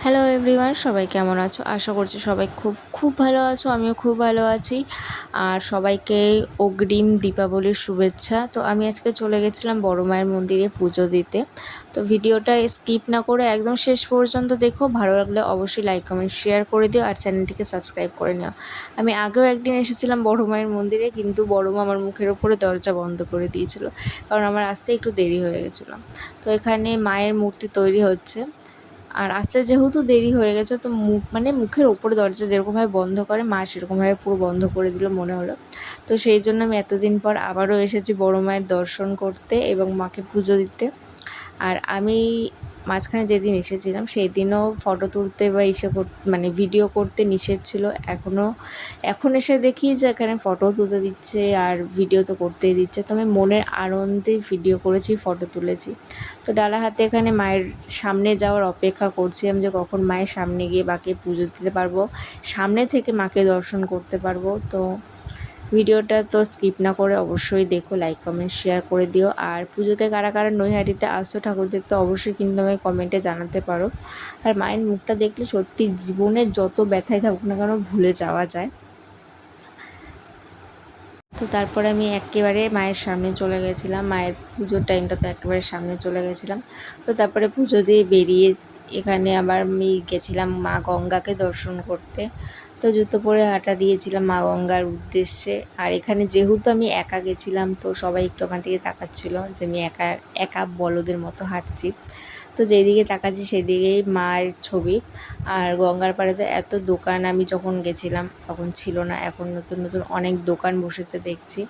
Hello everyone, সবাই কেমন আছো? আশা করছি সবাই খুব খুব ভালো আছো। আমিও খুব ভালো আছি। আর সবাইকে অগ্রিম দীপাবলির শুভেচ্ছা। তো আমি আজকে চলে গেছিলাম বড় মায়ের মন্দিরে পুজো দিতে। তো ভিডিওটা স্কিপ না করে একদম শেষ পর্যন্ত দেখো। ভালো লাগলে অবশ্যই লাইক কমেন্ট শেয়ার করে দিও আর চ্যানেলটিকে সাবস্ক্রাইব করে নিও। আমি আগেও একদিন এসেছিলাম বড় মায়ের মন্দিরে, কিন্তু বড় মা আমার মুখের ওপরে দরজা বন্ধ করে দিয়েছিল, কারণ আমার আসতে একটু দেরি হয়ে গেছিলো। তো এখানে মায়ের মূর্তি তৈরি হচ্ছে। আর আসতে যেহেতু দেরি হয়ে গেছে, তো মুখের ওপরে দরজা যেরকমভাবে বন্ধ করে, মা সেরকমভাবে পুরো বন্ধ করে দিল মনে হলো। তো সেই জন্য আমি এতদিন পর আবারও এসেছি বড় মায়ের দর্শন করতে এবং মাকে পুজো দিতে। আর আমি মাঝখানে যেদিন এসেছিলাম সেই দিনও ফটো তুলতে বা ভিডিও করতে নিষেধ ছিল। এখন এসে দেখি যে এখানে ফটো তুলতে দিচ্ছে আর ভিডিও তো করতেই দিচ্ছে। তো আমি মনের আনন্দে ভিডিও করেছি, ফটো তুলেছি। তো ডালা হাতে এখানে মায়ের সামনে যাওয়ার অপেক্ষা করছিলাম যে কখন মায়ের সামনে গিয়ে মাকে পুজো দিতে পারবো, সামনে থেকে মাকে দর্শন করতে পারবো। তো ভিডিওটা তো স্কিপ না করে অবশ্যই দেখো, লাইক কমেন্ট শেয়ার করে দিও। আর পুজোতে কারা কারা নৈহাটিতে আসছো ঠাকুর দেখতে অবশ্যই কিন্তু আমাকে কমেন্টে জানাতে পারো। আর মায়ের মুখটা দেখলে সত্যি জীবনের যত ব্যথাই থাকুক না কেন ভুলে যাওয়া যায়। তো তারপরে আমি একেবারে মায়ের সামনে চলে গেছিলাম, মায়ের পুজোর টাইমটা তো একেবারে সামনে চলে গেছিলাম। তো তারপরে পুজো দিয়ে বেরিয়ে এখানে আবার আমি গেছিলাম মা গঙ্গাকে দর্শন করতে। তো জুতো পরে হাঁটা দিয়েছিলাম মা গঙ্গার উদ্দেশ্যে। আর এখানে যেহেতু আমি একা গেছিলাম, তো সবাই একটু আমার দিকে তাকাচ্ছিল যে আমি একা একা বলদের মতো হাঁটছি। তো যেদিকে তাকাচ্ছি সেদিকেই মায়ের ছবি। আর গঙ্গার পাড়েতে এত দোকান আমি যখন গেছিলাম তখন ছিল না, এখন নতুন নতুন অনেক দোকান বসেছে দেখছি।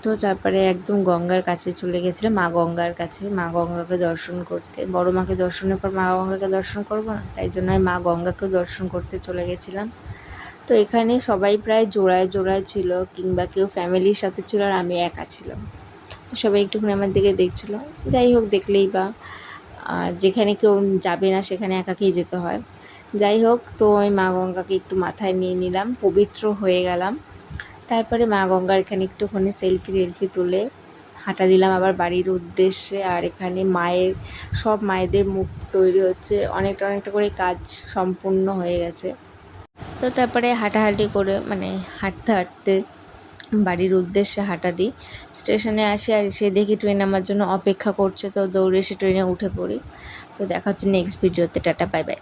তো তারপরে একদম গঙ্গার কাছে চলে গেছিলাম, মা গঙ্গার কাছে মা গঙ্গাকে দর্শন করতে। বড় মাকে দর্শনের পর মা গঙ্গাকে দর্শন করবো না, তাই জন্য আমি মা গঙ্গাকেও দর্শন করতে চলে গেছিলাম। তো এখানে সবাই প্রায় জোড়ায় জোড়ায় ছিল, কিংবা কেউ ফ্যামিলির সাথে ছিল আর আমি একা ছিলাম। তো সবাই একটুখানি আমার দিকে দেখছিল। যাই হোক, দেখলেই বা যেখানে কেউ যাবে না সেখানে একাকেই যেতে হয়। যাই হোক, তো আমি মা গঙ্গাকে একটু মাথায় নিয়ে নিলাম, পবিত্র হয়ে গেলাম। তারপরে মা গঙ্গার এখানে একটুখানি সেলফি তুলে হাঁটা দিলাম আবার বাড়ির উদ্দেশ্যে। আর এখানে সব মায়েদের মূর্তি তৈরি হচ্ছে, অনেকটা করে কাজ সম্পূর্ণ হয়ে গেছে। তো তারপরে হাঁটাহাঁটি করে হাঁটতে হাঁটতে বাড়ির উদ্দেশ্যে হাঁটা দিই। স্টেশনে আসি আর এসে দেখি ট্রেন আমার জন্য অপেক্ষা করছে, তো দৌড়ে এসে ট্রেনে উঠে পড়ি। তো দেখা হচ্ছে নেক্সট ভিডিওতে। Tata, bye bye.